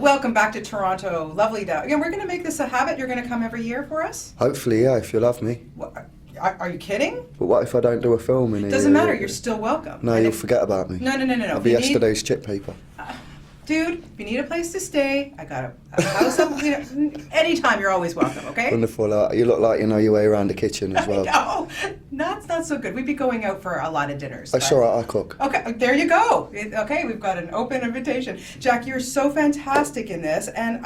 Welcome back to Toronto. Lovely to. We're going to make this a habit. You're going to come every year for us? Hopefully, yeah, if you'll have me. What, are you kidding? But what if I don't do a film in a Doesn't year? matter. You're still welcome. No, you'll forget about me. No. I'll be yesterday's chip paper. Dude, if you need a place to stay, I got a house up. Anytime, you're always welcome, okay? Wonderful. You look like you know your way around the kitchen as well. No, that's not so good. We'd be going out for a lot of dinners. That's all right, I cook. Okay, there you go. Okay, we've got an open invitation. Jack, you're so fantastic in this, and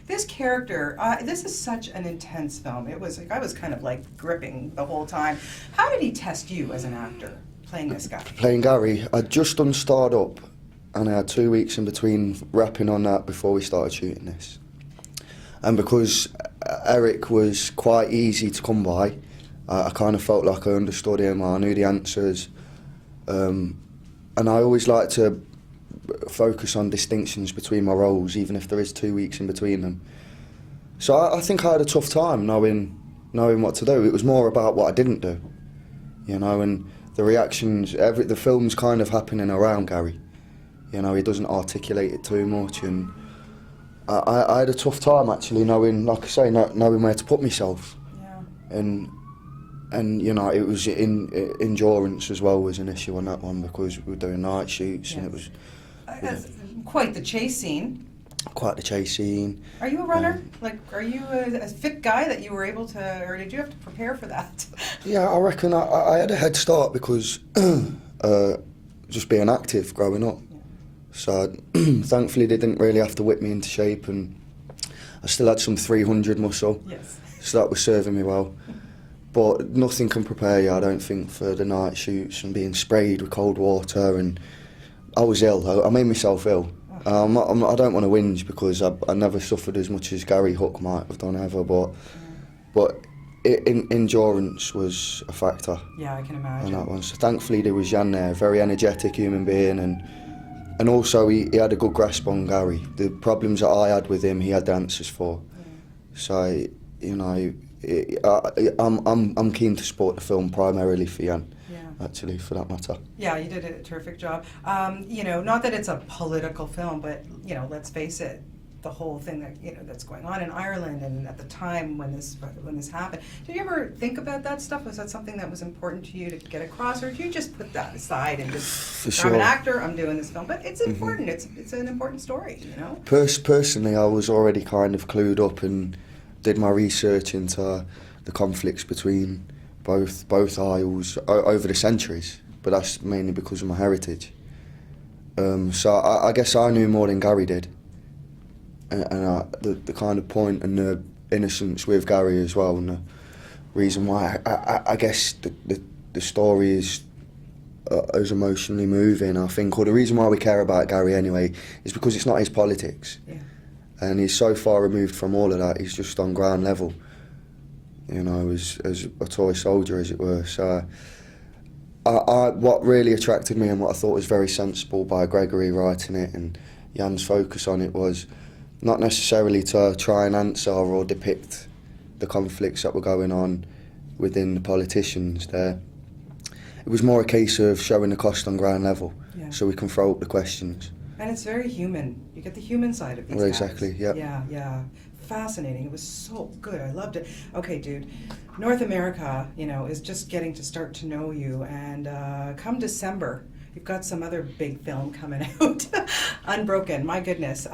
this character. This is such an intense film. It was I was kind of like gripping the whole time. How did he test you as an actor playing this guy? Playing Gary, I'd just done Starred Up, and I had 2 weeks in between wrapping on that before we started shooting this. And because Eric was quite easy to come by, I kind of felt like I understood him, I knew the answers, and I always like to focus on distinctions between my roles, even if there is 2 weeks in between them. So I think I had a tough time knowing what to do. It was more about what I didn't do, and the reactions, the film's kind of happening around Gary. He doesn't articulate it too much, and I had a tough time actually knowing, like I say, knowing where to put myself. Yeah. And it was endurance as well was an issue on that one because we were doing night shoots. Yes. And it was quite the chase scene. Quite the chase scene. Are you a runner? Are you a fit guy that you were able to, or did you have to prepare for that? Yeah, I reckon I had a head start because just being active growing up. So thankfully they didn't really have to whip me into shape, and I still had some 300 muscle. Yes. So that was serving me well. But nothing can prepare you, I don't think, for the night shoots and being sprayed with cold water. And I was ill. I made myself ill. I don't want to whinge because I never suffered as much as Gary Hook might have done ever. But endurance was a factor. Yeah, I can imagine. On that one. So thankfully there was Jan there, a very energetic human being, and also he had a good grasp on Gary. The problems that I had with him, he had the answers for. Yeah. So I'm keen to support the film primarily for Jan. Yeah. Actually, for that matter. Yeah, you did a terrific job. Not that it's a political film, but let's face it, the whole thing that that's going on in Ireland and at the time when this happened. Did you ever think about that stuff? Was that something that was important to you to get across, or did you just put that aside and just I'm an actor, I'm doing this film? But it's important. It's an important story, Personally, I was already kind of clued up and did my research into the conflicts between both isles over the centuries, but that's mainly because of my heritage. So I guess I knew more than Gary did. And the kind of point and the innocence with Gary as well, and the reason why I guess the story is as emotionally moving, I think, or the reason why we care about Gary anyway is because it's not his politics. Yeah. And he's so far removed from all of that. He's just on ground level, as a toy soldier, as it were. So what really attracted me and what I thought was very sensible by Gregory writing it and Jan's focus on it was not necessarily to try and answer or depict the conflicts that were going on within the politicians there. It was more a case of showing the cost on ground level, so we can throw up the questions. And it's very human. You get the human side of these guys. Exactly, yeah. Yeah. Fascinating. It was so good. I loved it. Okay, dude. North America, is just getting to start to know you, and come December, you've got some other big film coming out. Unbroken, my goodness.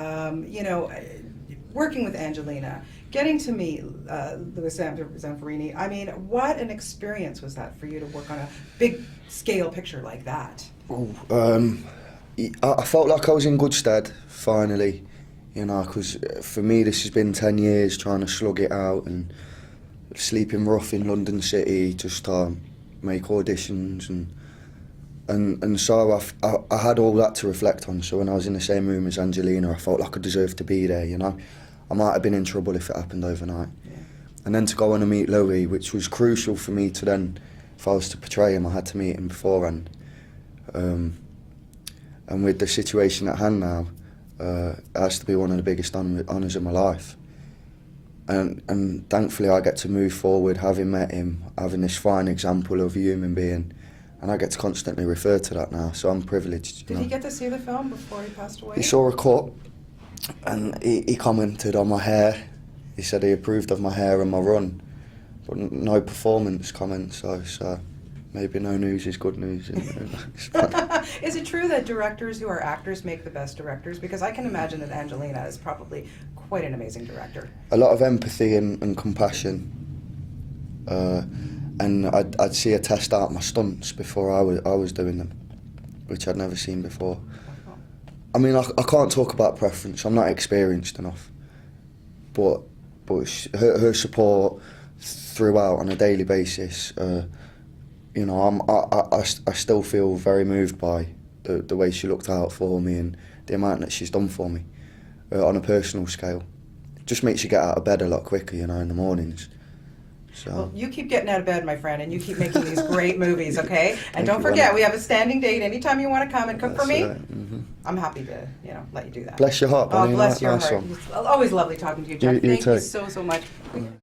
Working with Angelina, getting to meet Louis Zamperini. I mean, what an experience was that for you to work on a big scale picture like that? I felt like I was in good stead, finally, because for me this has been 10 years trying to slug it out and sleeping rough in London City just to make auditions and so I had all that to reflect on. So when I was in the same room as Angelina, I felt like I deserved to be there, I might have been in trouble if it happened overnight. Yeah. And then to go on and meet Louis, which was crucial for me to then, if I was to portray him, I had to meet him beforehand. And with the situation at hand now, it has to be one of the biggest honours of my life. And thankfully I get to move forward, having met him, having this fine example of a human being, and I get to constantly refer to that now, so I'm privileged. Did he get to see the film before he passed away? He saw a cut, And he commented on my hair. He said he approved of my hair and my run, but no performance comments. So maybe no news is good news. Is it true that directors who are actors make the best directors? Because I can imagine that Angelina is probably quite an amazing director. A lot of empathy and compassion. And I'd see her test out my stunts before I was doing them, which I'd never seen before. I mean, I can't talk about preference. I'm not experienced enough, but her support throughout on a daily basis. You know, I still feel very moved by the way she looked out for me and the amount that she's done for me on a personal scale. It just makes you get out of bed a lot quicker, you know, in the mornings. So. Well, you keep getting out of bed, my friend, and you keep making these great movies, okay? And don't you, forget, we have a standing date. Anytime you want to come and cook for me, Right. Mm-hmm. I'm happy to, let you do that. Bless your heart, Oh, Bonnie. bless your Nice heart. one. It's always lovely talking to you, Jeff. You Thank you too. so much.